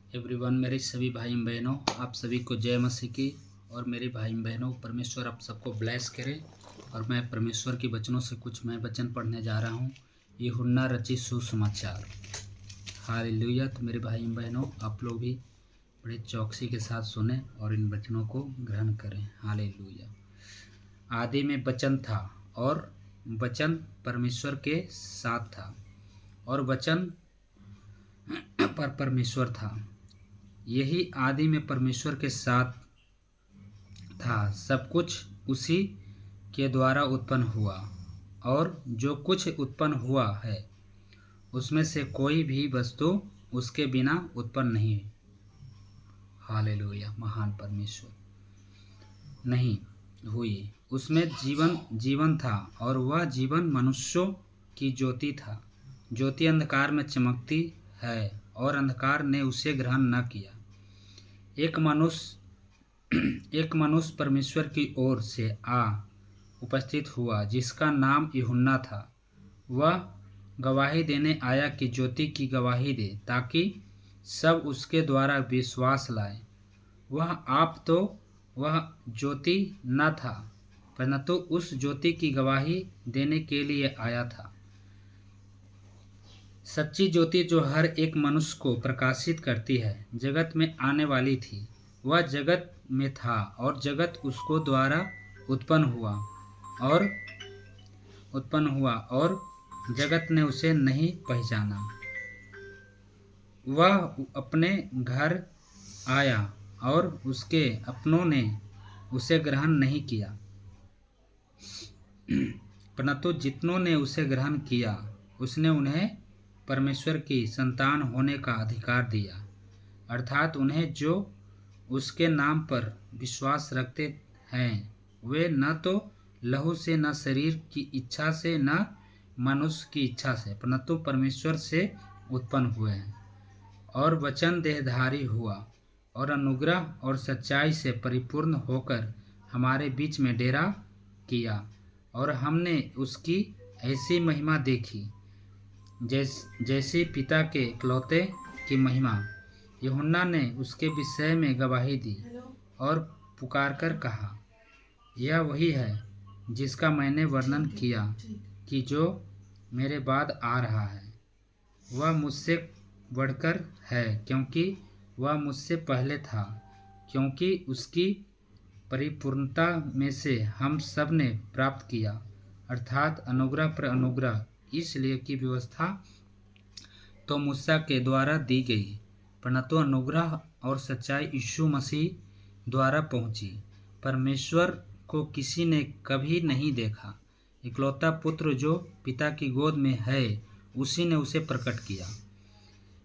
Everyone, मेरे सभी भाई बहनों, आप सभी को जय मसीह की। और मेरे भाई बहनों, परमेश्वर आप सबको ब्लेस करे। और मैं परमेश्वर के वचनों से कुछ मैं वचन पढ़ने जा रहा हूँ। यूहन्ना रचित सुसमाचार। हालेलुया। तो मेरे भाई बहनों, आप लोग भी बड़े चौकसी के साथ सुने और इन वचनों को ग्रहण करें। हालेलुया। आदि में वचन था और वचन परमेश्वर के साथ था और वचन पर परमेश्वर था। यही आदि में परमेश्वर के साथ था। सब कुछ उसी के द्वारा उत्पन्न हुआ और जो कुछ उत्पन्न हुआ है उसमें से कोई भी वस्तु उसके बिना उत्पन्न नहीं। हालेलुया। महान परमेश्वर नहीं हुई। उसमें जीवन था और वह जीवन मनुष्यों की ज्योति था। ज्योति अंधकार में चमकती है और अंधकार ने उसे ग्रहण न किया। एक मनुष्य परमेश्वर की ओर से उपस्थित हुआ जिसका नाम यूहन्ना था। वह गवाही देने आया कि ज्योति की गवाही दे ताकि सब उसके द्वारा विश्वास लाए। वह ज्योति न था परंतु उस ज्योति की गवाही देने के लिए आया था। सच्ची ज्योति जो हर एक मनुष्य को प्रकाशित करती है जगत में आने वाली थी। वह जगत में था और जगत उसको द्वारा उत्पन्न हुआ और जगत ने उसे नहीं पहचाना। वह अपने घर आया और उसके अपनों ने उसे ग्रहण नहीं किया, परंतु जितनों ने उसे ग्रहण किया उसने उन्हें परमेश्वर की संतान होने का अधिकार दिया, अर्थात उन्हें जो उसके नाम पर विश्वास रखते हैं। वे न तो लहू से, न शरीर की इच्छा से, न मनुष्य की इच्छा से, परंतु परमेश्वर से उत्पन्न हुए हैं। और वचन देहधारी हुआ और अनुग्रह और सच्चाई से परिपूर्ण होकर हमारे बीच में डेरा किया। और हमने उसकी ऐसी महिमा देखी जैसे पिता के इकलौते की महिमा। यूहन्ना ने उसके विषय में गवाही दी और पुकारकर कहा, यह वही है जिसका मैंने वर्णन किया कि जो मेरे बाद आ रहा है वह मुझसे बढ़कर है, क्योंकि वह मुझसे पहले था। क्योंकि उसकी परिपूर्णता में से हम सब ने प्राप्त किया, अर्थात अनुग्रह पर अनुग्रह, इसलिए कि व्यवस्था तो मूसा के द्वारा दी गई, परंतु अनुग्रह और सच्चाई यीशु मसीह द्वारा पहुंची। परमेश्वर को किसी ने कभी नहीं देखा। इकलौता पुत्र जो पिता की गोद में है उसी ने उसे प्रकट किया।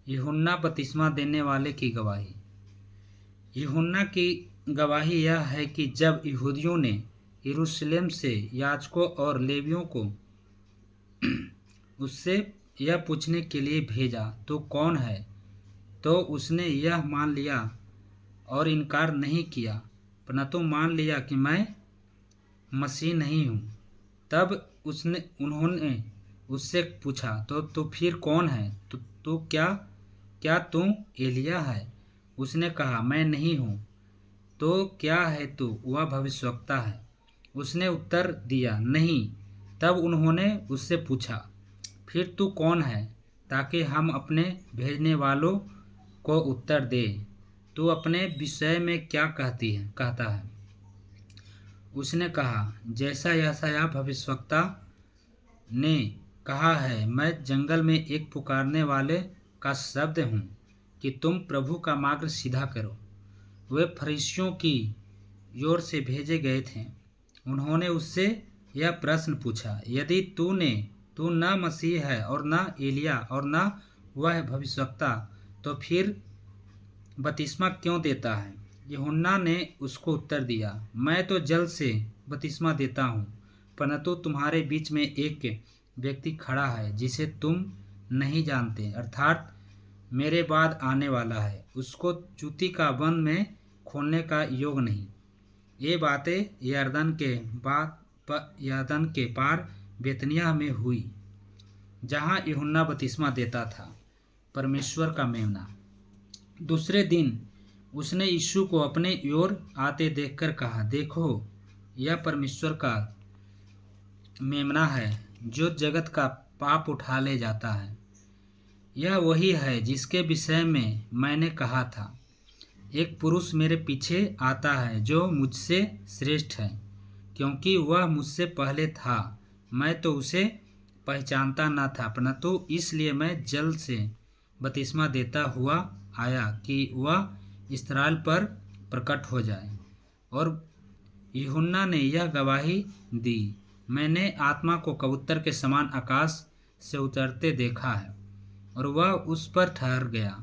यूहन्ना बपतिस्मा देने वाले की गवाही। यूहन्ना की गवाही यह है कि जब यहूदियों ने यरूशलेम से याजकों और लेवियों को उससे यह पूछने के लिए भेजा तो कौन है, तो उसने यह मान लिया और इनकार नहीं किया, परंतु मान लिया कि मैं मसीह नहीं हूँ। तब उन्होंने उससे पूछा, तो फिर कौन है? तो क्या तू एलिया है? उसने कहा, मैं नहीं हूँ। तो क्या है तू? वह भविष्यवक्ता है। उसने उत्तर दिया, नहीं। तब उन्होंने उससे पूछा, फिर तू कौन है, ताकि हम अपने भेजने वालों को उत्तर दे। तू अपने विषय में क्या कहता है? उसने कहा, जैसा यशायाह भविष्यवक्ता ने कहा है, मैं जंगल में एक पुकारने वाले का शब्द हूँ कि तुम प्रभु का मार्ग सीधा करो। वे फरीसियों की ओर से भेजे गए थे। उन्होंने उससे यह प्रश्न पूछा, यदि तू न मसीह है और न एलिया और न वह भविष्यवक्ता, तो फिर बपतिस्मा क्यों देता है? यूहन्ना ने उसको उत्तर दिया, मैं तो जल से बपतिस्मा देता हूँ, परंतु तुम्हारे बीच में एक व्यक्ति खड़ा है जिसे तुम नहीं जानते, अर्थात मेरे बाद आने वाला है। उसको जूती का बंद में खोलने का योग नहीं। ये बातें यरदन के पार बेतनिया में हुई, जहाँ यूहन्ना बपतिस्मा देता था। परमेश्वर का मेमना। दूसरे दिन उसने यीशु को अपने ओर आते देखकर कहा, देखो, यह परमेश्वर का मेमना है जो जगत का पाप उठा ले जाता है। यह वही है जिसके विषय में मैंने कहा था, एक पुरुष मेरे पीछे आता है जो मुझसे श्रेष्ठ है, क्योंकि वह मुझसे पहले था। मैं तो उसे पहचानता न था, परंतु इसलिए मैं जल से बपतिस्मा देता हुआ आया कि वह इस्राएल पर प्रकट हो जाए। और यूहन्ना ने यह गवाही दी, मैंने आत्मा को कबूतर के समान आकाश से उतरते देखा है, और वह उस पर ठहर गया।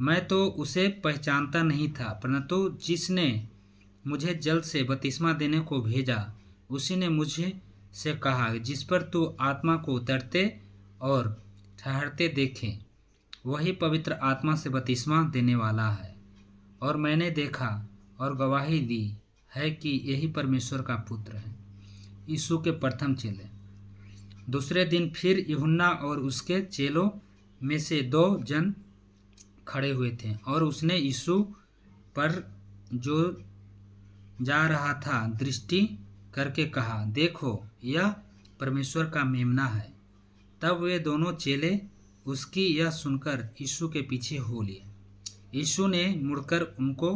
मैं तो उसे पहचानता नहीं था, परंतु जिसने मुझे जल से बपतिस्मा देने को भेजा उसी ने मुझे से कहा, जिस पर तू आत्मा को उतरते और ठहरते देखे, वही पवित्र आत्मा से बपतिस्मा देने वाला है। और मैंने देखा और गवाही दी है कि यही परमेश्वर का पुत्र है। यीशु के प्रथम चेले। दूसरे दिन फिर यूहन्ना और उसके चेलों में से 2 जन खड़े हुए थे, और उसने यीशु पर जो जा रहा था दृष्टि करके कहा, देखो, यह परमेश्वर का मेमना है। तब वे दोनों चेले उसकी यह सुनकर यीशु के पीछे हो लिए। यीशु ने मुड़कर उनको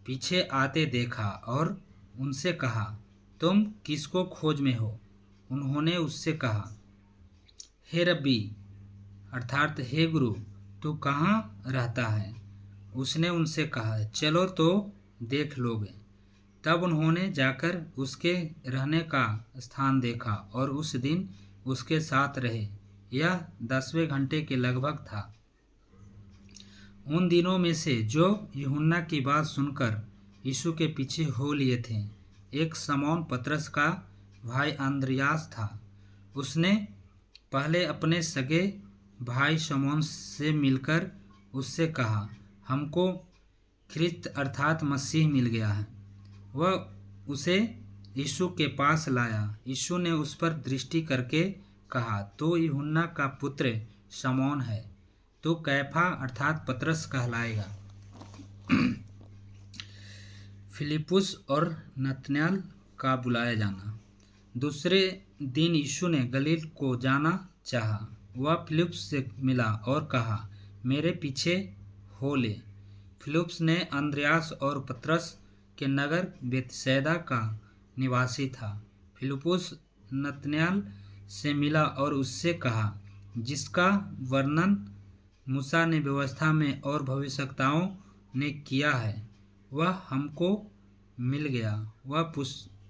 पीछे आते देखा और उनसे कहा, तुम किसको खोज में हो? उन्होंने उससे कहा, हे रब्बी, अर्थात हे गुरु, तू कहाँ रहता है? उसने उनसे कहा, चलो तो देख लोगे। तब उन्होंने जाकर उसके रहने का स्थान देखा और उस दिन उसके साथ रहे। यह 10वें घंटे के लगभग था। उन दिनों में से जो यूहन्ना की बात सुनकर यीशु के पीछे हो लिए थे, एक शमौन पतरस का भाई अंद्रियास था। उसने पहले अपने सगे भाई शमौन से मिलकर उससे कहा, हमको ख्रिस्त अर्थात मसीह मिल गया है। वह उसे यीशु के पास लाया। यीशु ने उस पर दृष्टि करके कहा, तो यूहन्ना का पुत्र शमौन है, तो कैफा अर्थात पतरस कहलाएगा। फिलिपुस और नतनएल का बुलाया जाना। दूसरे दिन यीशु ने गलील को जाना चाहा। वह फिलिप्स से मिला और कहा, मेरे पीछे हो ले। फिलिप्स ने अंद्रयास और पतरस के नगर बेतसैदा का निवासी था। फिलिपुस नतनएल से मिला और उससे कहा, जिसका वर्णन मूसा ने व्यवस्था में और भविष्यवक्ताओं ने किया है, वह हमको मिल गया। वह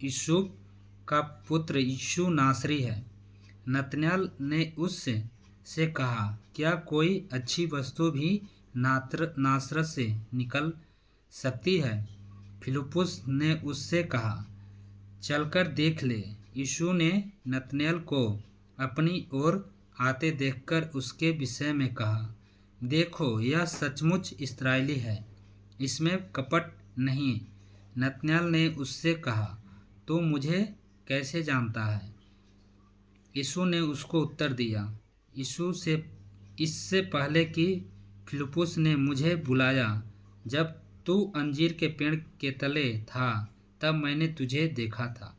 यूसुफ का पुत्र यीशु नासरी है। नतनएल ने उससे से कहा, क्या कोई अच्छी वस्तु भी नासरत से निकल सकती है? फिलिपुस ने उससे कहा, चलकर देख ले। यीशु ने नतनएल को अपनी ओर आते देखकर उसके विषय में कहा, देखो, यह सचमुच इस्राएली है, इसमें कपट नहीं। नतनएल ने उससे कहा, तू मुझे कैसे जानता है? यीशु ने उसको उत्तर दिया, यीशु से इससे पहले कि फिलिपुस ने मुझे बुलाया, जब तू अंजीर के पेड़ के तले था, तब मैंने तुझे देखा था।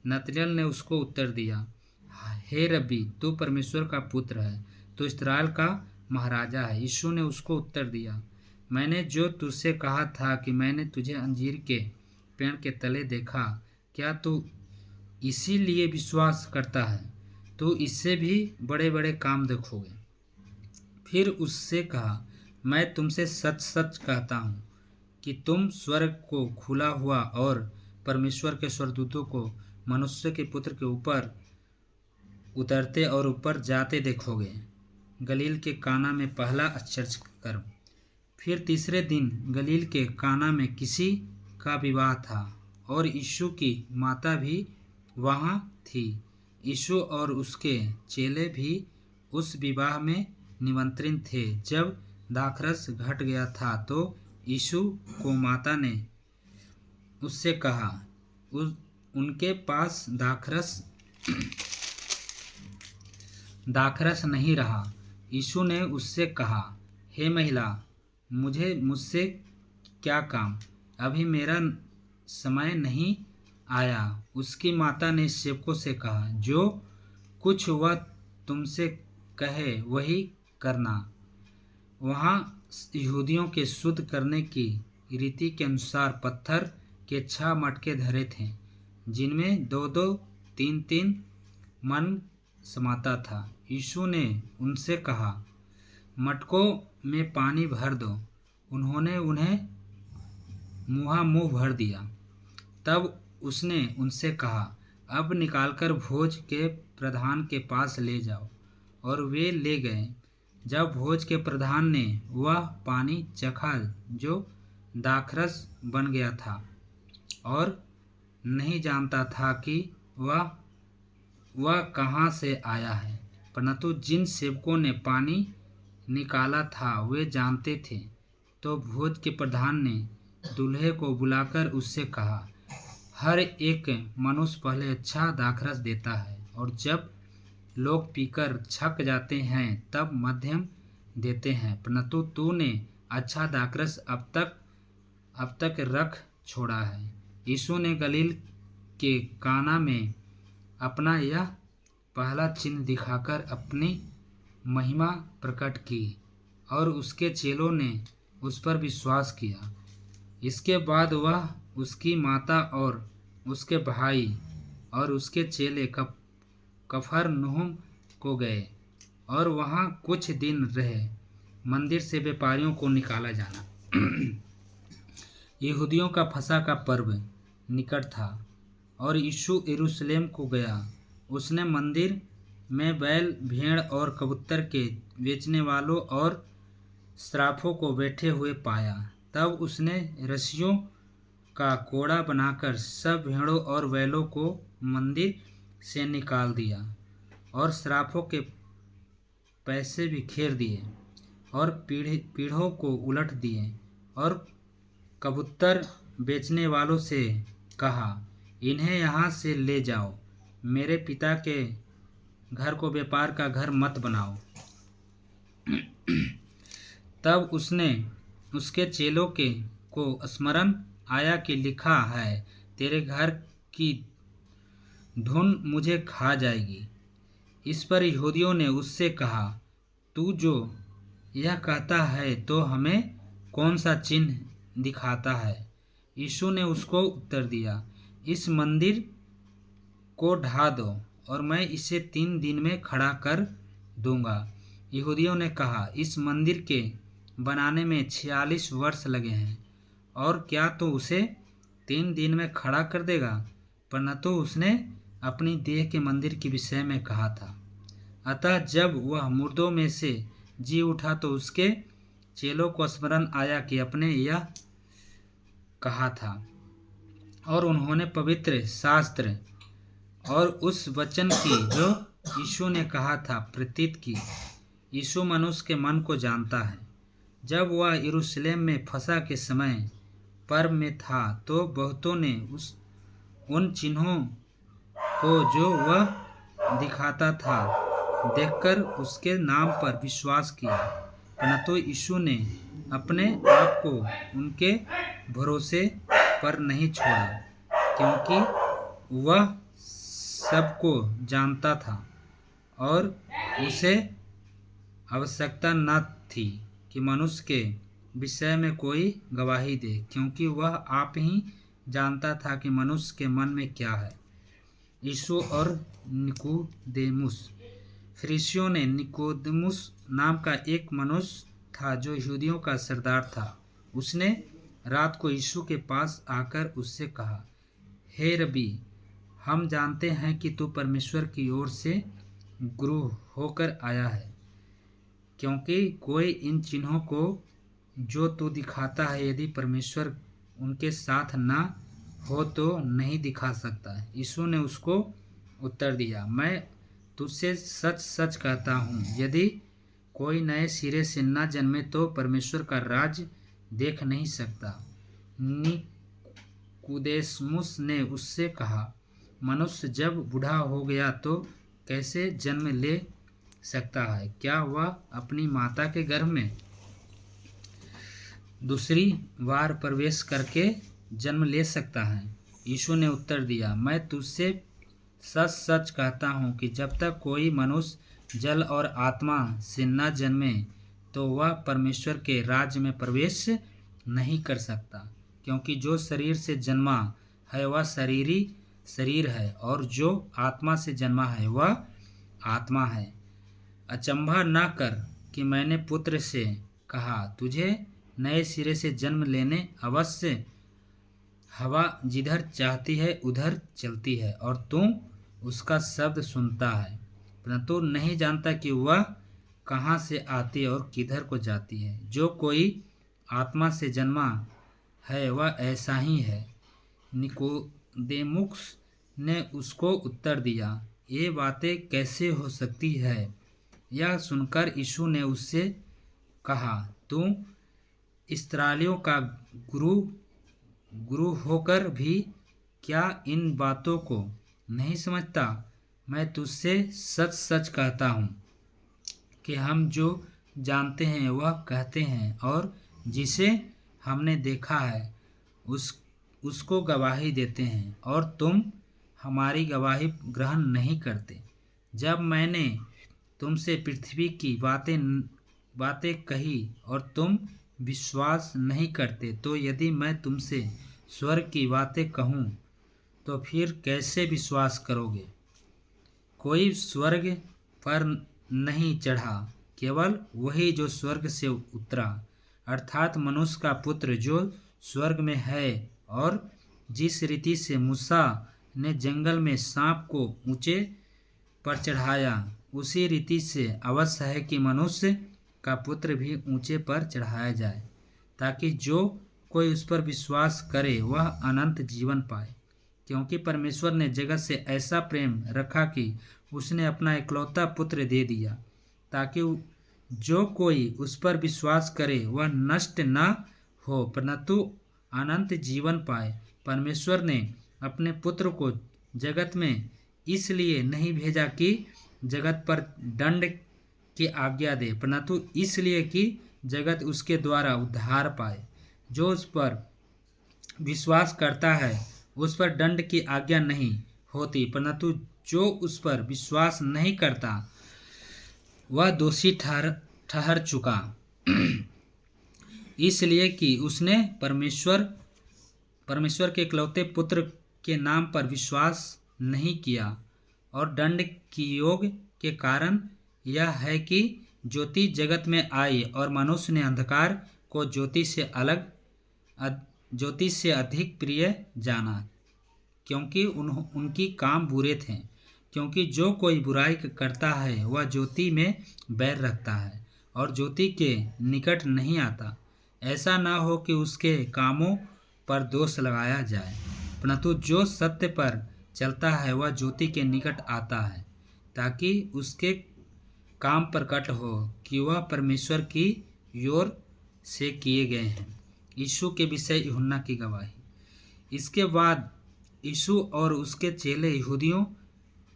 नतनएल ने उसको उत्तर दिया, हे रब्बी, तू परमेश्वर का पुत्र है, तू इस्राएल का महाराजा है। यीशु ने उसको उत्तर दिया, मैंने जो तुझसे कहा था कि मैंने तुझे अंजीर के पेड़ के तले देखा, क्या तू इसीलिए विश्वास करता है? तू इससे भी बड़े बड़े काम देखोगे। फिर उससे कहा, मैं तुमसे सच सच कहता हूँ कि तुम स्वर्ग को खुला हुआ और परमेश्वर के स्वर्गदूतों को मनुष्य के पुत्र के ऊपर उतरते और ऊपर जाते देखोगे। गलील के काना में पहला आश्चर्य कर्म। फिर तीसरे दिन गलील के काना में किसी का विवाह था और यीशु की माता भी वहाँ थी। यीशु और उसके चेले भी उस विवाह में निमंत्रित थे। जब दाखरस घट गया था तो यीशु को माता ने उससे कहा, उनके पास दाखरस नहीं रहा। यीशु ने उससे कहा, हे महिला, मुझसे क्या काम, अभी मेरा समय नहीं आया। उसकी माता ने सेवकों से कहा, जो कुछ वह तुमसे कहे वही करना। वहाँ यहूदियों के शुद्ध करने की रीति के अनुसार पत्थर के 6 मटके धरे थे, जिनमें 2-2, 3-3 मन समाता था। यीशु ने उनसे कहा, मटकों में पानी भर दो। उन्होंने उन्हें मुँहामुँह भर दिया। तब उसने उनसे कहा, अब निकालकर भोज के प्रधान के पास ले जाओ। और वे ले गए। जब भोज के प्रधान ने वह पानी चखा जो दाखरस बन गया था, और नहीं जानता था कि वह कहाँ से आया है, परंतु जिन सेवकों ने पानी निकाला था वे जानते थे, तो भोज के प्रधान ने दूल्हे को बुलाकर उससे कहा, हर एक मनुष्य पहले अच्छा दाखरस देता है, और जब लोग पीकर छक जाते हैं तब मध्यम देते हैं, परंतु तूने अच्छा दाखरस अब तक रख छोड़ा है। यीशु ने गलील के काना में अपना यह पहला चिन्ह दिखाकर अपनी महिमा प्रकट की, और उसके चेलों ने उस पर विश्वास किया। इसके बाद वह, उसकी माता और उसके भाई और उसके चेले कफरनहूम को गए और वहाँ कुछ दिन रहे। मंदिर से व्यापारियों को निकाला जाना। यहूदियों का फसह का पर्व निकट था और यीशु यरूशलेम को गया। उसने मंदिर में बैल, भेड़ और कबूतर के बेचने वालों और सराफों को बैठे हुए पाया। तब उसने रस्सियों का कोड़ा बनाकर सब भेड़ों और बैलों को मंदिर से निकाल दिया और सराफों के पैसे बिखेर दिए और पीढ़ों को उलट दिए, और कबूतर बेचने वालों से कहा, इन्हें यहाँ से ले जाओ, मेरे पिता के घर को व्यापार का घर मत बनाओ। तब उसने उसके चेलों को स्मरण आया कि लिखा है, तेरे घर की धुन मुझे खा जाएगी। इस पर यहूदियों ने उससे कहा, तू जो यह कहता है तो हमें कौन सा चिन्ह दिखाता है? यीशु ने उसको उत्तर दिया, इस मंदिर को ढा दो और मैं इसे 3 दिन में खड़ा कर दूंगा। यहूदियों ने कहा, इस मंदिर के बनाने में 46 वर्ष लगे हैं, और क्या तो उसे 3 दिन में खड़ा कर देगा? परंतु उसने अपनी देह के मंदिर के विषय में कहा था। अतः जब वह मुर्दों में से जी उठा तो उसके चेलों को स्मरण आया कि अपने यह कहा था, और उन्होंने पवित्र शास्त्र और उस वचन की जो यीशु ने कहा था प्रतीत की। यीशु मनुष्य के मन को जानता है। जब वह यरूशलेम में फसह के समय पर्व में था तो बहुतों ने उन चिन्हों को जो वह दिखाता था देखकर उसके नाम पर विश्वास किया, परंतु यीशु ने अपने आप को उनके भरोसे पर नहीं छोड़ा, क्योंकि वह सबको जानता था और उसे आवश्यकता न थी कि मनुष्य के विषय में कोई गवाही दे, क्योंकि वह आप ही जानता था कि मनुष्य के मन में क्या है। यीशु और निकोदेमुस। फरीसियों ने निकोदेमुस नाम का एक मनुष्य था जो यहूदियों का सरदार था। उसने रात को यीशु के पास आकर उससे कहा, हे रबी, हम जानते हैं कि तू परमेश्वर की ओर से गुरु होकर आया है, क्योंकि कोई इन चिन्हों को जो तू दिखाता है यदि परमेश्वर उनके साथ न हो तो नहीं दिखा सकता। यीशु ने उसको उत्तर दिया, मैं तुझसे सच सच कहता हूँ, यदि कोई नए सिरे से न जन्मे तो परमेश्वर का राज्य देख नहीं सकता। निकोदेमुस ने उससे कहा, मनुष्य जब बूढ़ा हो गया तो कैसे जन्म ले सकता है? क्या वह अपनी माता के गर्भ में? दूसरी बार प्रवेश करके जन्म ले सकता है? यीशु ने उत्तर दिया, मैं तुझसे सच सच कहता हूँ कि जब तक कोई मनुष्य जल और आत्मा से न जन्मे तो वह परमेश्वर के राज्य में प्रवेश नहीं कर सकता। क्योंकि जो शरीर से जन्मा है वह शरीरी शरीर है, और जो आत्मा से जन्मा है वह आत्मा है। अचंभा न कर कि मैंने पुत्र से कहा, तुझे नए सिरे से जन्म लेने अवश्य हवा जिधर चाहती है उधर चलती है, और तू उसका शब्द सुनता है, परंतु नहीं जानता कि वह कहाँ से आती है और किधर को जाती है। जो कोई आत्मा से जन्मा है वह ऐसा ही है। निकोदेमुस ने उसको उत्तर दिया, ये बातें कैसे हो सकती है? यह सुनकर यीशु ने उससे कहा, तू इस्राएलियों का गुरु होकर भी क्या इन बातों को नहीं समझता? मैं तुझसे सच सच कहता हूँ कि हम जो जानते हैं वह कहते हैं, और जिसे हमने देखा है उसको गवाही देते हैं, और तुम हमारी गवाही ग्रहण नहीं करते। जब मैंने तुमसे पृथ्वी की बातें कही और तुम विश्वास नहीं करते, तो यदि मैं तुमसे स्वर्ग की बातें कहूँ तो फिर कैसे विश्वास करोगे? कोई स्वर्ग पर नहीं चढ़ा, केवल वही जो स्वर्ग से उतरा, अर्थात मनुष्य का पुत्र जो स्वर्ग में है। और जिस रीति से मूसा ने जंगल में सांप को ऊंचे पर चढ़ाया, उसी रीति से अवश्य है कि मनुष्य का पुत्र भी ऊंचे पर चढ़ाया जाए, ताकि जो कोई उस पर विश्वास करे वह अनंत जीवन पाए। क्योंकि परमेश्वर ने जगत से ऐसा प्रेम रखा कि उसने अपना इकलौता पुत्र दे दिया, ताकि जो कोई उस पर विश्वास करे वह नष्ट न हो परंतु अनंत जीवन पाए। परमेश्वर ने अपने पुत्र को जगत में इसलिए नहीं भेजा कि जगत पर दंड की आज्ञा दे, परंतु इसलिए कि जगत उसके द्वारा उद्धार पाए। जो उस पर विश्वास करता है उस पर दंड की आज्ञा नहीं होती, परंतु जो उस पर विश्वास नहीं करता वह दोषी ठहर चुका, इसलिए कि उसने परमेश्वर के इकलौते पुत्र के नाम पर विश्वास नहीं किया। और दंड की योग के कारण यह है कि ज्योति जगत में आई और मनुष्य ने अंधकार को ज्योति से अधिक प्रिय जाना, क्योंकि उनकी काम बुरे थे। क्योंकि जो कोई बुराई करता है वह ज्योति में बैर रखता है और ज्योति के निकट नहीं आता, ऐसा ना हो कि उसके कामों पर दोष लगाया जाए। परंतु जो सत्य पर चलता है वह ज्योति के निकट आता है, ताकि उसके काम प्रकट हो कि वह परमेश्वर की ओर से किए गए हैं। यीशु के विषय यूहन्ना की गवाही। इसके बाद यीशु और उसके चेले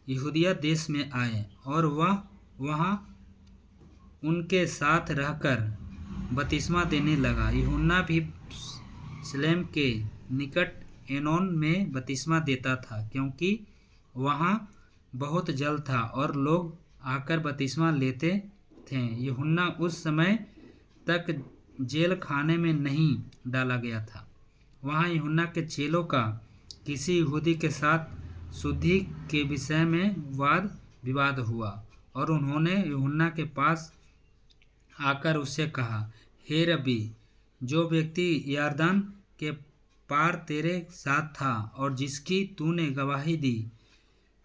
यहूदिया देश में आए, और वह वहाँ उनके साथ रहकर बपतिस्मा देने लगा। यूहन्ना भी शलेम के निकट एनोन में बपतिस्मा देता था, क्योंकि वहाँ बहुत जल था और लोग आकर बपतिस्मा लेते थे। यूहन्ना उस समय तक जेल खाने में नहीं डाला गया था। वहाँ यूहन्ना के चेलों का किसी यहूदी के साथ शुद्धि के विषय में वाद विवाद हुआ, और उन्होंने यूहन्ना के पास आकर उससे कहा, हे रब्बी, जो व्यक्ति यरदन के पार तेरे साथ था और जिसकी तूने गवाही दी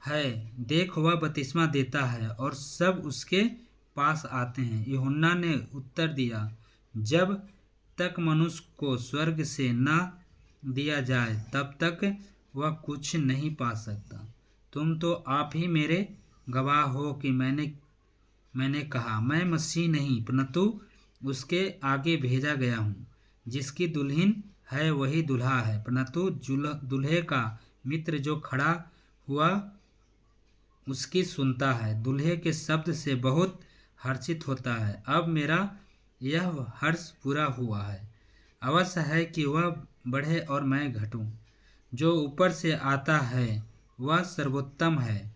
है, देख वह बपतिस्मा देता है और सब उसके पास आते हैं। यूहन्ना ने उत्तर दिया, जब तक मनुष्य को स्वर्ग से न दिया जाए तब तक वह कुछ नहीं पा सकता। तुम तो आप ही मेरे गवाह हो कि मैंने कहा, मैं मसीह नहीं परंतु उसके आगे भेजा गया हूँ। जिसकी दुल्हन है वही दूल्हा है, परंतु दूल्हे का मित्र जो खड़ा हुआ उसकी सुनता है, दूल्हे के शब्द से बहुत हर्षित होता है। अब मेरा यह हर्ष पूरा हुआ है। अवश्य है कि वह बढ़े और मैं घटूं। जो ऊपर से आता है वह सर्वोत्तम है,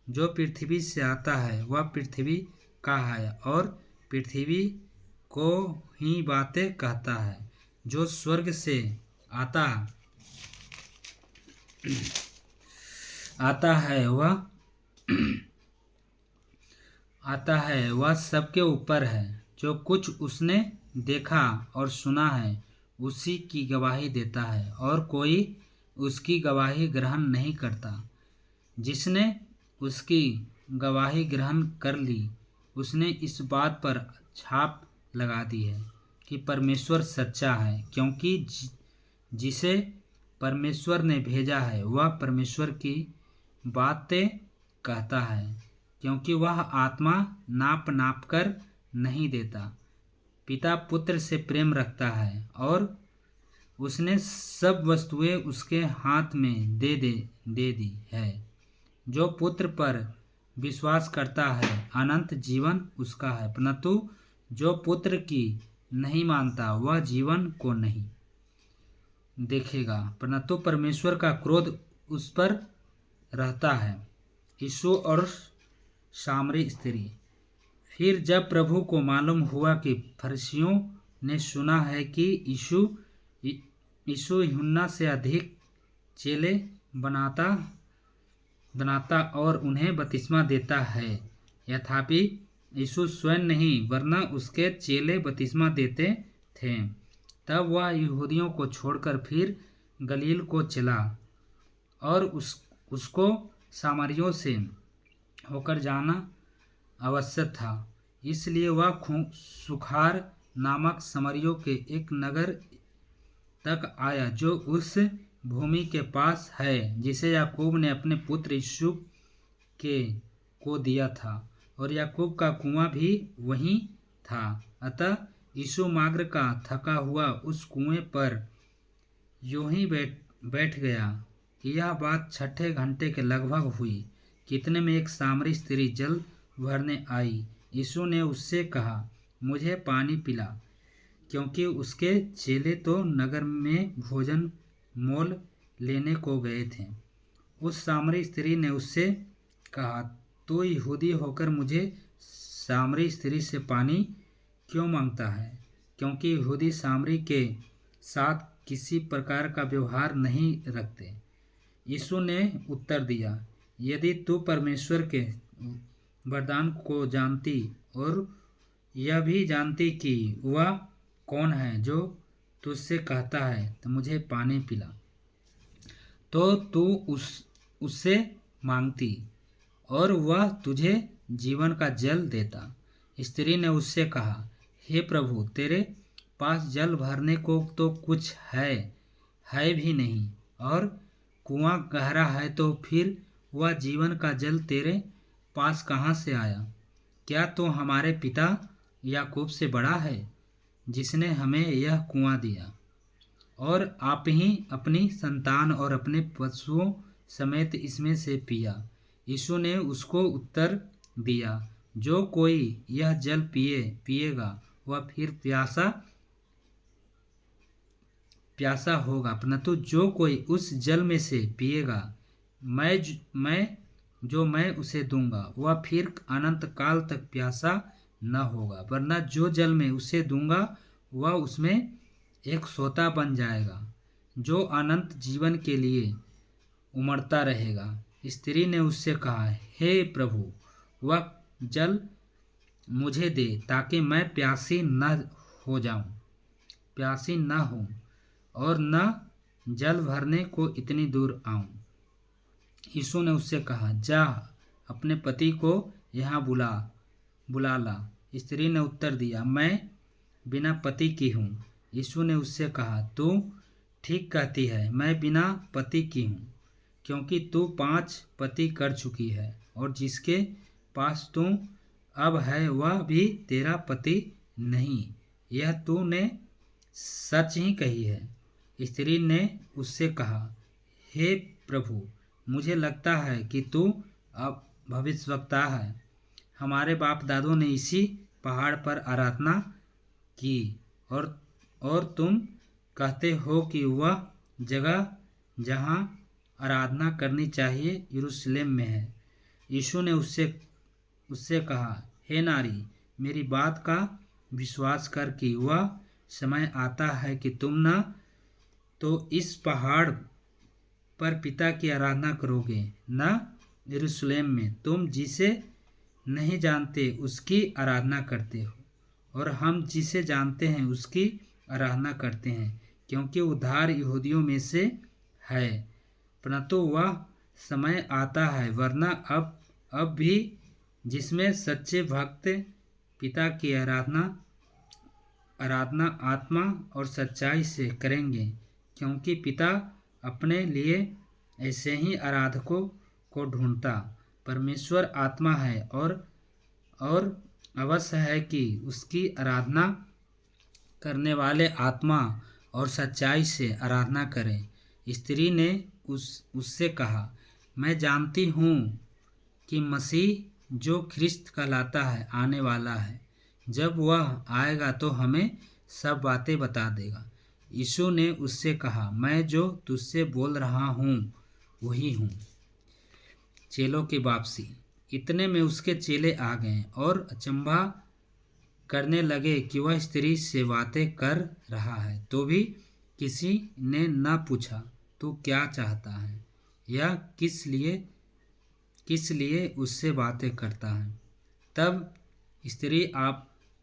जो पृथ्वी से आता है वह पृथ्वी का है और पृथ्वी को ही बातें कहता है। जो स्वर्ग से आता आता है वह सबके ऊपर है। जो कुछ उसने देखा और सुना है उसी की गवाही देता है और कोई उसकी गवाही ग्रहण नहीं करता। जिसने उसकी गवाही ग्रहण कर ली उसने इस बात पर छाप लगा दी है कि परमेश्वर सच्चा है, क्योंकि जिसे परमेश्वर ने भेजा है वह परमेश्वर की बातें कहता है, क्योंकि वह आत्मा नाप नाप कर नहीं देता। पिता पुत्र से प्रेम रखता है और उसने सब वस्तुएं उसके हाथ में दे दी है। जो पुत्र पर विश्वास करता है अनंत जीवन उसका है, परंतु जो पुत्र की नहीं मानता वह जीवन को नहीं देखेगा, परंतु परमेश्वर का क्रोध उस पर रहता है। यीशु और सामरी स्त्री। फिर जब प्रभु को मालूम हुआ कि फरीसियों ने सुना है कि यीशु यूहन्ना से अधिक चेले बनाता और उन्हें बपतिस्मा देता है, यद्यपि यीशु स्वयं नहीं वरना उसके चेले बपतिस्मा देते थे, तब वह यहूदियों को छोड़कर फिर गलील को चला और उसको सामरियों से होकर जाना आवश्यक था। इसलिए वह सुखार नामक सामरियों के एक नगर तक आया जो उस भूमि के पास है जिसे याकूब ने अपने पुत्र यीशु को दिया था, और याकूब का कुआं भी वहीं था। अतः यीशु मार्ग का थका हुआ उस कुएं पर यूं ही बैठ गया कि यह बात छठे घंटे के लगभग हुई। कितने में एक सामरी स्त्री जल भरने आई। यीशु ने उससे कहा, मुझे पानी पिला, क्योंकि उसके चेले तो नगर में भोजन मोल लेने को गए थे। उस सामरी स्त्री ने उससे कहा, तू यहूदी होकर मुझे सामरी स्त्री से पानी क्यों मांगता है? क्योंकि यहूदी सामरी के साथ किसी प्रकार का व्यवहार नहीं रखते। यीशु ने उत्तर दिया, यदि तू परमेश्वर के वरदान को जानती और यह भी जानती कि वह कौन है जो तुझसे कहता है तो मुझे पानी पिला, तो तू उससे मांगती और वह तुझे जीवन का जल देता। स्त्री ने उससे कहा, हे प्रभु, तेरे पास जल भरने को तो कुछ है भी नहीं, और कुआं गहरा है, तो फिर वह जीवन का जल तेरे पास कहाँ से आया? क्या तो हमारे पिता याकूब से बड़ा है, जिसने हमें यह कुआं दिया, और आप ही अपनी संतान और अपने पशुओं समेत इसमें से पिया। यीशु ने उसको उत्तर दिया, जो कोई यह जल पिएगा वह फिर प्यासा होगा, परंतु जो कोई उस जल में से पिएगा मैं उसे दूंगा वह फिर अनंत काल तक प्यासा न होगा, वरना जो जल मैं उसे दूंगा वह उसमें एक सोता बन जाएगा जो अनंत जीवन के लिए उमड़ता रहेगा। स्त्री ने उससे कहा, हे प्रभु, वह जल मुझे दे ताकि मैं प्यासी न हूँ और न जल भरने को इतनी दूर आऊँ। यीशु ने उससे कहा, जा अपने पति को यहाँ बुला ला। स्त्री ने उत्तर दिया, मैं बिना पति की हूँ। यीशु ने उससे कहा, तू ठीक कहती है, मैं बिना पति की हूँ, क्योंकि तू 5 पति कर चुकी है और जिसके पास तू अब है वह भी तेरा पति नहीं। यह तूने सच ही कही है। स्त्री ने उससे कहा, हे प्रभु, मुझे लगता है कि तू अब भविष्यवक्ता है। हमारे बाप दादों ने इसी पहाड़ पर आराधना की और तुम कहते हो कि वह जगह जहाँ आराधना करनी चाहिए यरूशलेम में है। यीशु ने उससे कहा, हे नारी, मेरी बात का विश्वास कर कि वह समय आता है कि तुम न तो इस पहाड़ पर पिता की आराधना करोगे, न यरूशलेम में तुम जिसे नहीं जानते उसकी आराधना करते हो, और हम जिसे जानते हैं उसकी आराधना करते हैं, क्योंकि उद्धार यहूदियों में से है। परंतु वह समय आता है, वरना अब भी, जिसमें सच्चे भक्त पिता की आराधना आत्मा और सच्चाई से करेंगे, क्योंकि पिता अपने लिए ऐसे ही आराधकों को ढूंढता। परमेश्वर आत्मा है और अवश्य है कि उसकी आराधना करने वाले आत्मा और सच्चाई से आराधना करें। स्त्री ने उससे कहा, मैं जानती हूँ कि मसीह जो ख्रिस्त कहलाता है आने वाला है। जब वह आएगा तो हमें सब बातें बता देगा। यीशु ने उससे कहा, मैं जो तुझसे बोल रहा हूँ वही हूँ। चेलों की वापसी। इतने में उसके चेले आ गए और अचंभा करने लगे कि वह स्त्री से बातें कर रहा है। तो भी किसी ने न पूछा, तू क्या चाहता है या किस लिए उससे बातें करता है। तब स्त्री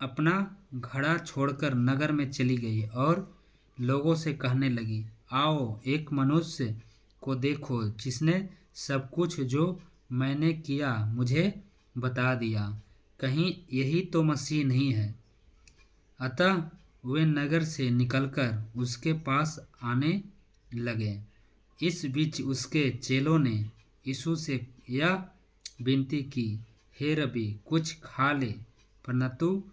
अपना घड़ा छोड़कर नगर में चली गई और लोगों से कहने लगी, आओ, एक मनुष्य को देखो जिसने सब कुछ जो मैंने किया मुझे बता दिया। कहीं यही तो मसीह नहीं है? अतः वे नगर से निकलकर उसके पास आने लगे। इस बीच उसके चेलों ने यीशु से यह विनती की, हे रबी, कुछ खा ले। परंतु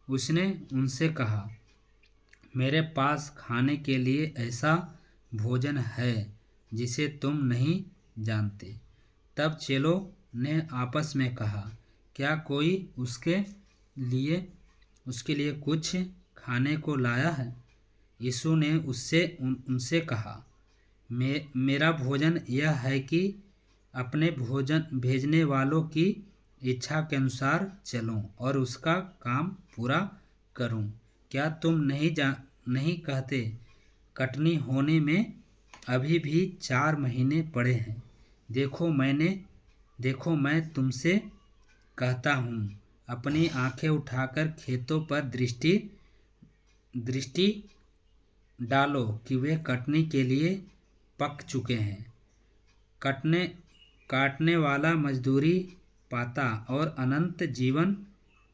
उसने उनसे कहा, मेरे पास खाने के लिए ऐसा भोजन है जिसे तुम नहीं जानते। तब चेलों ने आपस में कहा, क्या कोई उसके लिए कुछ खाने को लाया है? यीशु ने उनसे कहा, मेरा भोजन यह है कि अपने भेजने वालों की इच्छा के अनुसार चलूं और उसका काम पूरा करूं। क्या तुम नहीं कहते, कटनी होने में अभी भी 4 महीने पड़े हैं? देखो मैं तुमसे कहता हूँ, अपनी आंखें उठाकर खेतों पर दृष्टि डालो कि वे कटने के लिए पक चुके हैं। काटने वाला मजदूरी पाता और अनंत जीवन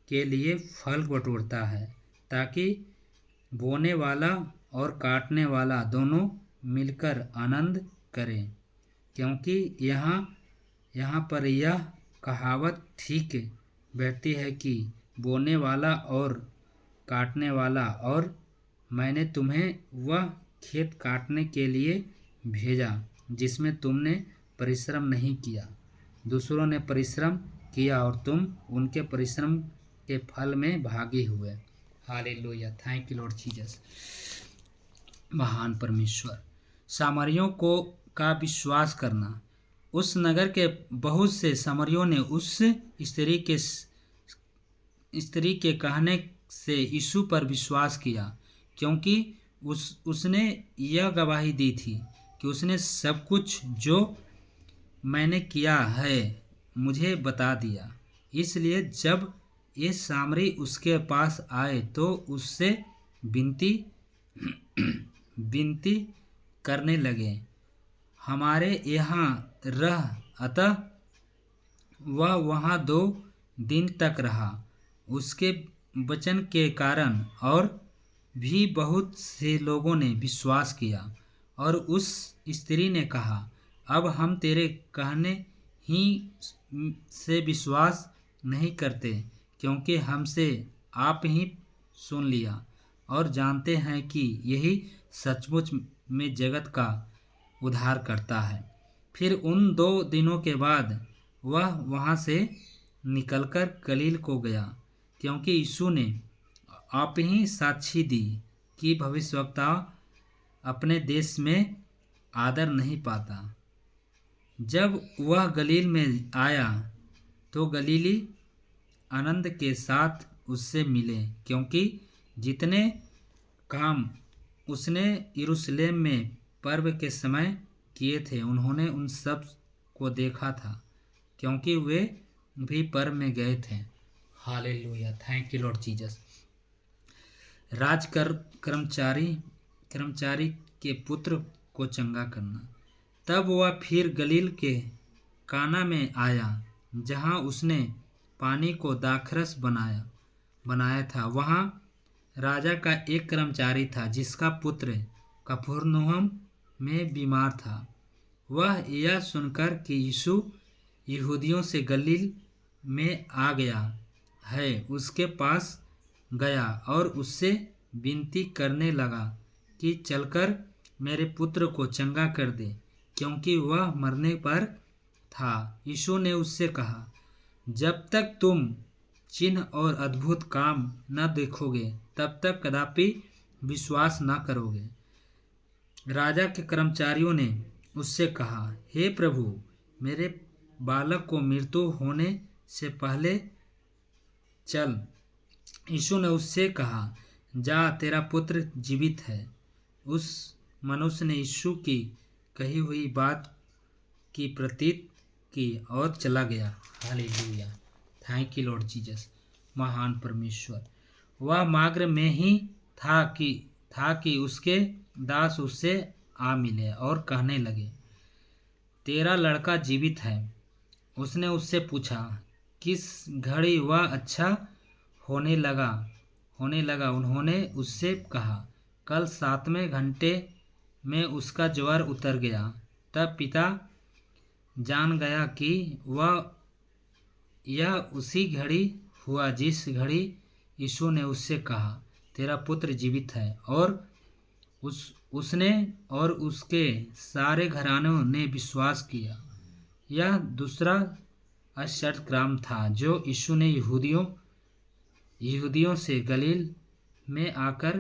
के लिए फल बटोरता है, ताकि बोने वाला और काटने वाला दोनों मिलकर आनंद करें। क्योंकि यहाँ पर यह कहावत ठीक बैठती है कि बोने वाला और काटने वाला, और मैंने तुम्हें वह खेत काटने के लिए भेजा जिसमें तुमने परिश्रम नहीं किया। दूसरों ने परिश्रम किया और तुम उनके परिश्रम के फल में भागी हुए। Hallelujah, thank you Lord Jesus. महान परमेश्वर, सामरियों का विश्वास करना। उस नगर के बहुत से सामरियों ने उस स्त्री के कहने से यीशु पर विश्वास किया, क्योंकि उसने यह गवाही दी थी कि उसने सब कुछ जो मैंने किया है मुझे बता दिया। इसलिए जब ये सामरी उसके पास आए तो उससे विनती करने लगे, हमारे यहाँ रह। अतः वह वहाँ 2 दिन तक रहा। उसके वचन के कारण और भी बहुत से लोगों ने विश्वास किया। और उस स्त्री ने कहा, अब हम तेरे कहने ही से विश्वास नहीं करते, क्योंकि हमसे आप ही सुन लिया और जानते हैं कि यही सचमुच में जगत का उद्धार करता है। फिर उन 2 दिनों के बाद वह वहाँ से निकलकर गलील को गया, क्योंकि यीशु ने आप ही साक्षी दी कि भविष्यवक्ता अपने देश में आदर नहीं पाता। जब वह गलील में आया तो गलीली आनंद के साथ उससे मिले, क्योंकि जितने काम उसने यरूशलेम में पर्व के समय किए थे उन्होंने उन सब को देखा था, क्योंकि वे भी पर्व में गए थे। Hallelujah, thank you Lord Jesus. कर्मचारी के पुत्र को चंगा करना। तब वह फिर गलील के काना में आया, जहाँ उसने पानी को दाखरस बनाया था। वहाँ राजा का एक कर्मचारी था जिसका पुत्र कफरनहूम में बीमार था। वह यह सुनकर कि यीशु यहूदियों से गलील में आ गया है, उसके पास गया और उससे विनती करने लगा कि चलकर मेरे पुत्र को चंगा कर दे, क्योंकि वह मरने पर था। यीशु ने उससे कहा, जब तक तुम चिन्ह और अद्भुत काम न देखोगे तब तक कदापि विश्वास न करोगे। राजा के कर्मचारियों ने उससे कहा, हे प्रभु, मेरे बालक को मृत्यु होने से पहले चल। यीशु ने उससे कहा, जा, तेरा पुत्र जीवित है। उस मनुष्य ने यीशु की कही हुई बात की प्रतीत की और चला गया। Hallelujah, thank you Lord Jesus. महान परमेश्वर। वह मार्ग में ही था कि उसके दास उससे आ मिले और कहने लगे, तेरा लड़का जीवित है। उसने उससे पूछा, किस घड़ी वह अच्छा होने लगा। उन्होंने उससे कहा, कल 7वें घंटे में उसका ज्वर उतर गया। तब पिता जान गया कि यह उसी घड़ी हुआ जिस घड़ी यीशु ने उससे कहा, तेरा पुत्र जीवित है। और उसने और उसके सारे घरानों ने विश्वास किया। यह दूसरा आश्चर्यक्रम था जो यीशु ने यहूदियों से गलील में आकर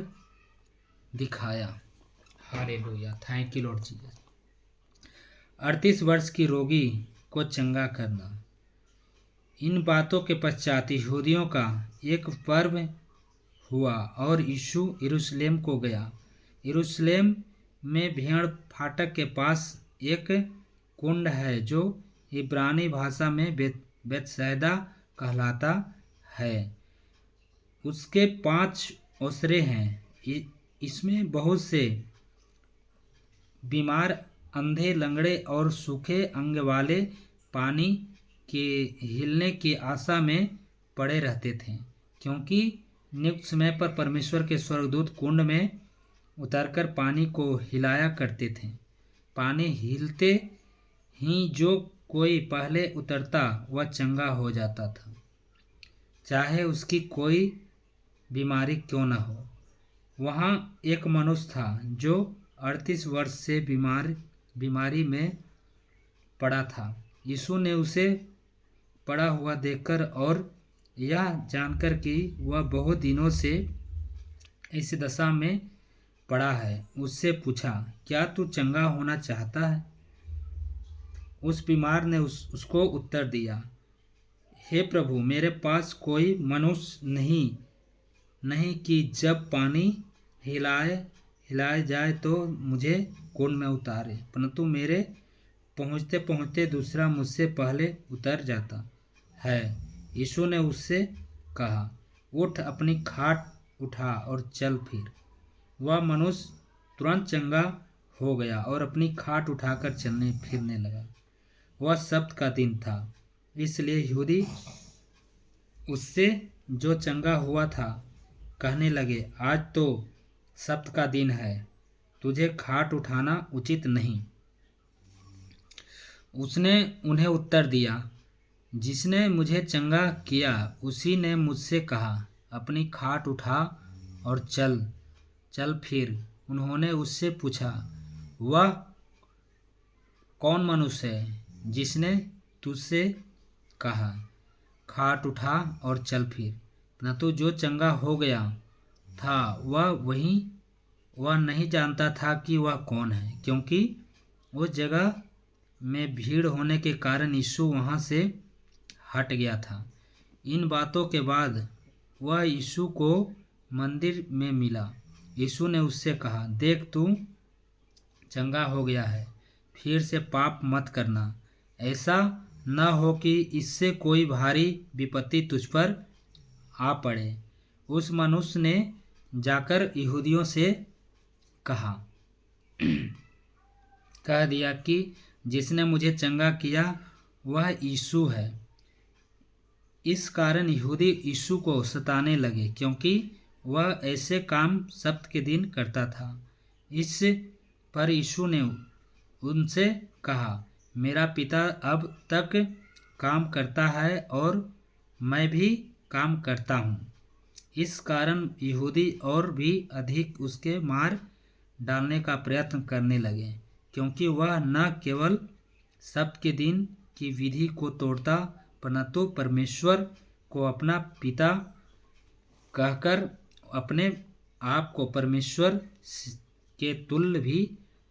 दिखाया। Hallelujah, thank you Lord Jesus. 38 वर्ष की रोगी को चंगा करना। इन बातों के पश्चात यहूदियों का एक पर्व हुआ और यीशु यरूशलेम को गया। यरूशलेम में भेड़ फाटक के पास एक कुंड है जो इब्रानी भाषा में बेतसैदा कहलाता है। उसके 5 ओसरे हैं। इसमें बहुत से बीमार, अंधे, लंगड़े और सूखे अंग वाले पानी के हिलने की आशा में पड़े रहते थे, क्योंकि नियुक्त समय पर परमेश्वर के स्वर्गदूत कुंड में उतरकर पानी को हिलाया करते थे। पानी हिलते ही जो कोई पहले उतरता वह चंगा हो जाता था, चाहे उसकी कोई बीमारी क्यों न हो। वहाँ एक मनुष्य था जो 38 वर्ष से बीमारी में पड़ा था। यीशु ने उसे पड़ा हुआ देखकर और यह जानकर कि वह बहुत दिनों से इस दशा में पड़ा है, उससे पूछा, क्या तू चंगा होना चाहता है? उस बीमार ने उसको उत्तर दिया, हे प्रभु, मेरे पास कोई मनुष्य नहीं कि जब पानी हिलाए जाए तो मुझे कुंड में उतारे, परंतु मेरे पहुँचते पहुँचते दूसरा मुझसे पहले उतर जाता है। यीशु ने उससे कहा, उठ, अपनी खाट उठा और चल फिर। वह मनुष्य तुरंत चंगा हो गया और अपनी खाट उठाकर चलने फिरने लगा। वह सब्त का दिन था, इसलिए यहूदी उससे जो चंगा हुआ था कहने लगे, आज तो सब्त का दिन है, तुझे खाट उठाना उचित नहीं। उसने उन्हें उत्तर दिया, जिसने मुझे चंगा किया उसी ने मुझसे कहा, अपनी खाट उठा और चल फिर। उन्होंने उससे पूछा, वह कौन मनुष्य है जिसने तुझसे कहा, खाट उठा और चल फिर? परंतु जो चंगा हो गया था वह वहीं वह नहीं जानता था कि वह कौन है, क्योंकि उस जगह में भीड़ होने के कारण यीशु वहाँ से हट गया था। इन बातों के बाद वह यीशु को मंदिर में मिला। यीशु ने उससे कहा, देख तू चंगा हो गया है, फिर से पाप मत करना, ऐसा न हो कि इससे कोई भारी विपत्ति तुझ पर आ पड़े। उस मनुष्य ने जाकर यहूदियों से कह दिया कि जिसने मुझे चंगा किया वह यीशु है। इस कारण यहूदी यीशु को सताने लगे, क्योंकि वह ऐसे काम सब्त के दिन करता था। इस पर यीशु ने उनसे कहा, मेरा पिता अब तक काम करता है और मैं भी काम करता हूँ। इस कारण यहूदी और भी अधिक उसके मार डालने का प्रयत्न करने लगे, क्योंकि वह न केवल सब्त के दिन की विधि को तोड़ता, परंतु परमेश्वर को अपना पिता कहकर अपने आप को परमेश्वर के तुल्य भी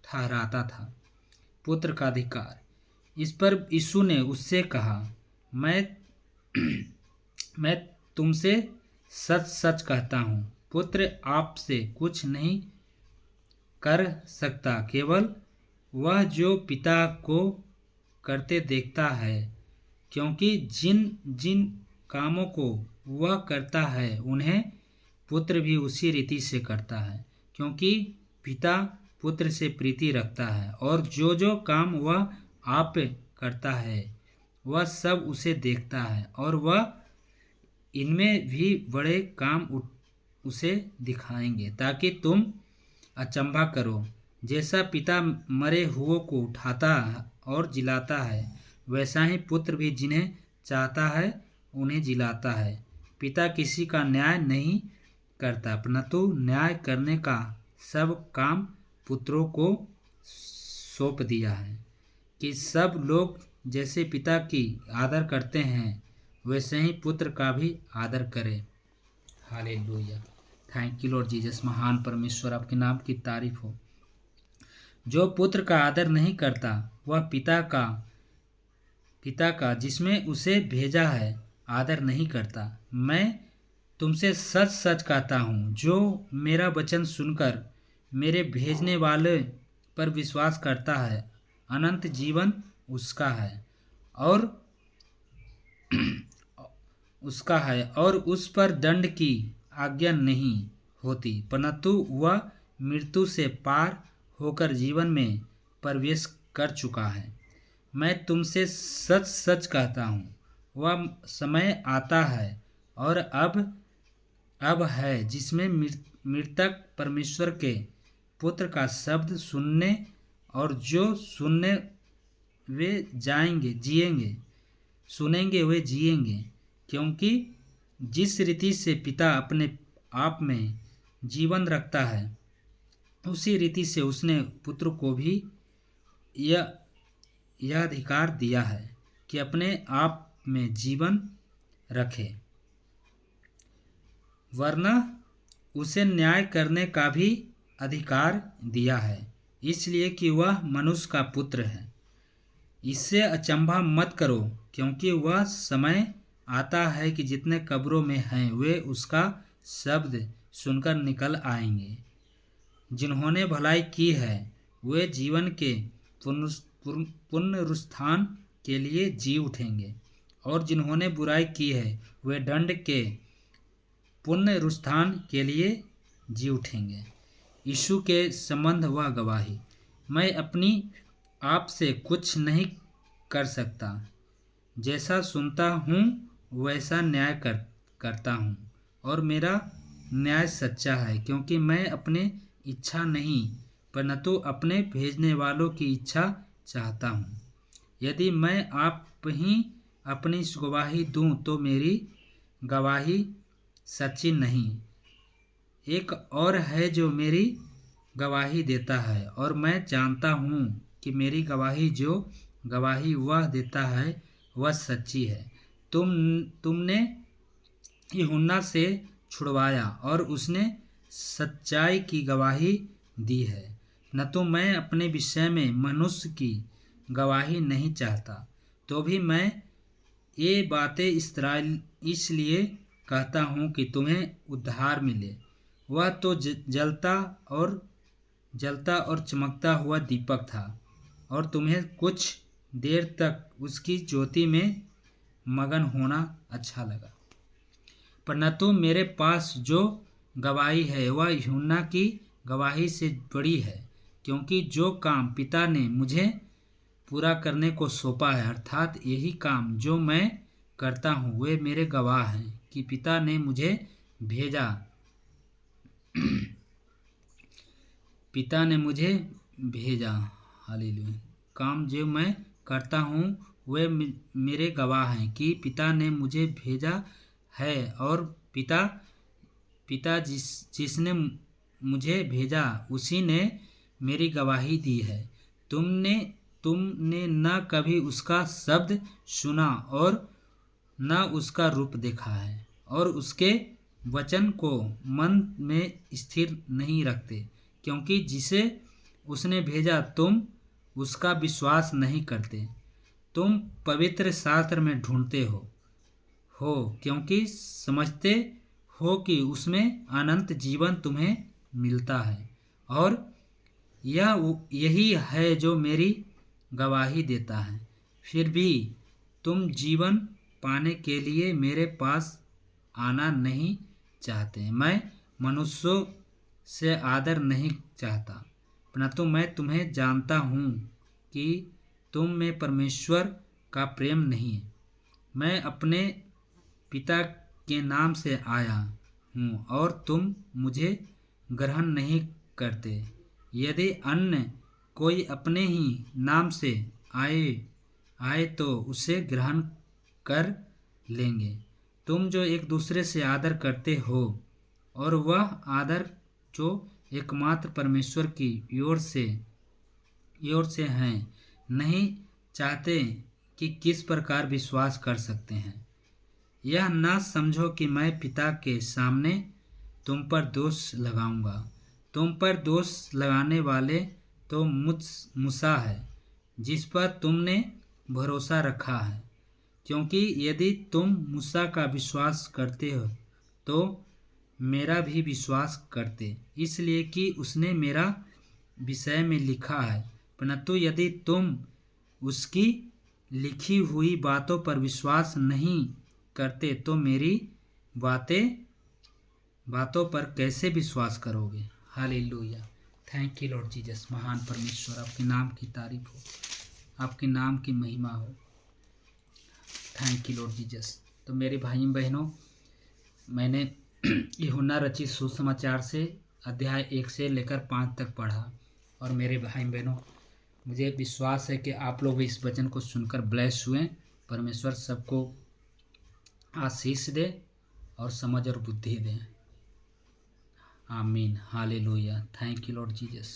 ठहराता था। पुत्र का अधिकार। इस पर यीशु ने उससे कहा, मैं तुमसे सच सच कहता हूँ, पुत्र आपसे कुछ नहीं कर सकता, केवल वह जो पिता को करते देखता है, क्योंकि जिन जिन कामों को वह करता है उन्हें पुत्र भी उसी रीति से करता है, क्योंकि पिता पुत्र से प्रीति रखता है। और जो जो काम वह आप करता है वह सब उसे देखता है, और वह इनमें भी बड़े काम उसे दिखाएंगे, ताकि तुम अचंभा करो। जैसा पिता मरे हुओं को उठाता और जिलाता है, वैसा ही पुत्र भी जिन्हें चाहता है उन्हें जिलाता है। पिता किसी का न्याय नहीं करता, परंतु न्याय करने का सब काम पुत्रों को सौंप दिया है, कि सब लोग जैसे पिता की आदर करते हैं वैसे ही पुत्र का भी आदर करें। Hallelujah. Thank you Lord Jesus. महान परमेश्वर, आपके नाम की तारीफ हो। जो पुत्र का आदर नहीं करता वह पिता का जिसमें उसे भेजा है आदर नहीं करता। मैं तुमसे सच सच कहता हूँ, जो मेरा वचन सुनकर मेरे भेजने वाले पर विश्वास करता है, अनंत जीवन उसका है और उस पर दंड की आज्ञा नहीं होती, परंतु वह मृत्यु से पार होकर जीवन में प्रवेश कर चुका है। मैं तुमसे सच सच कहता हूँ, वह समय आता है और अब है जिसमें मृतक परमेश्वर के पुत्र का शब्द सुनने और जो सुनेंगे वे जिएंगे, क्योंकि जिस रीति से पिता अपने आप में जीवन रखता है उसी रीति से उसने पुत्र को भी यह अधिकार दिया है कि अपने आप में जीवन रखे, वरना उसे न्याय करने का भी अधिकार दिया है, इसलिए कि वह मनुष्य का पुत्र है। इससे अचंभा मत करो, क्योंकि वह समय आता है कि जितने कब्रों में हैं वे उसका शब्द सुनकर निकल आएंगे। जिन्होंने भलाई की है वे जीवन के पुनरुत्थान के लिए जी उठेंगे, और जिन्होंने बुराई की है वे दंड के पुनरुत्थान के लिए जी उठेंगे। यीशु के संबंध व गवाही। मैं अपनी आप से कुछ नहीं कर सकता, जैसा सुनता हूँ वैसा न्याय करता हूँ, और मेरा न्याय सच्चा है, क्योंकि मैं अपने इच्छा नहीं परंतु अपने भेजने वालों की इच्छा चाहता हूँ। यदि मैं आप ही अपनी गवाही दूँ तो मेरी गवाही सच्ची नहीं। एक और है जो मेरी गवाही देता है, और मैं जानता हूँ कि मेरी गवाही जो गवाही वह देता है वह सच्ची है। तुमने यूहन्ना से छुड़वाया और उसने सच्चाई की गवाही दी है। न तो मैं अपने विषय में मनुष्य की गवाही नहीं चाहता, तो भी मैं ये बातें इसलिए कहता हूँ कि तुम्हें उद्धार मिले। वह तो जलता और चमकता हुआ दीपक था, और तुम्हें कुछ देर तक उसकी ज्योति में मगन होना अच्छा लगा। परंतु मेरे पास जो गवाही है वह यूहन्ना की गवाही से बड़ी है, क्योंकि जो काम पिता ने मुझे पूरा करने को सौंपा है, अर्थात यही काम जो मैं करता हूँ, वे मेरे गवाह हैं कि पिता ने मुझे भेजा। पिता ने मुझे भेजा। हालेलुया। काम जो मैं करता हूँ वे मेरे गवाह हैं कि पिता ने मुझे भेजा है, और पिता जिसने मुझे भेजा उसी ने मेरी गवाही दी है। तुमने न कभी उसका शब्द सुना और न उसका रूप देखा है, और उसके वचन को मन में स्थिर नहीं रखते, क्योंकि जिसे उसने भेजा तुम उसका विश्वास नहीं करते। तुम पवित्र शास्त्र में ढूंढते हो क्योंकि समझते हो कि उसमें अनंत जीवन तुम्हें मिलता है, और यही है जो मेरी गवाही देता है। फिर भी तुम जीवन पाने के लिए मेरे पास आना नहीं चाहते। मैं मनुष्यों से आदर नहीं चाहता, परंतु मैं तुम्हें जानता हूँ कि तुम में परमेश्वर का प्रेम नहीं है। मैं अपने पिता के नाम से आया हूँ और तुम मुझे ग्रहण नहीं करते। यदि अन्य कोई अपने ही नाम से आए तो उसे ग्रहण कर लेंगे। तुम जो एक दूसरे से आदर करते हो, और वह आदर जो एकमात्र परमेश्वर की ओर से हैं, नहीं चाहते कि किस प्रकार विश्वास कर सकते हैं। यह ना समझो कि मैं पिता के सामने तुम पर दोष लगाऊंगा। तुम पर दोष लगाने वाले तो मूसा है, जिस पर तुमने भरोसा रखा है, क्योंकि यदि तुम मूसा का विश्वास करते हो तो मेरा भी विश्वास करते, इसलिए कि उसने मेरा विषय में लिखा है। परंतु यदि तुम उसकी लिखी हुई बातों पर विश्वास नहीं करते तो मेरी बातों पर कैसे विश्वास करोगे। Hallelujah. Thank you Lord Jesus. महान परमेश्वर, आपके नाम की तारीफ हो, आपके नाम की महिमा हो। Thank you Lord Jesus. तो मेरे भाई बहनों, मैंने यूहन्ना रचित सुसमाचार से अध्याय 1 से लेकर 5 तक पढ़ा, और मेरे भाई बहनों, मुझे विश्वास है कि आप लोग इस वचन को सुनकर ब्लेस हुए। परमेश्वर सबको आशीष दे और समझ और बुद्धि दे। आमीन। Hallelujah. Thank you Lord Jesus.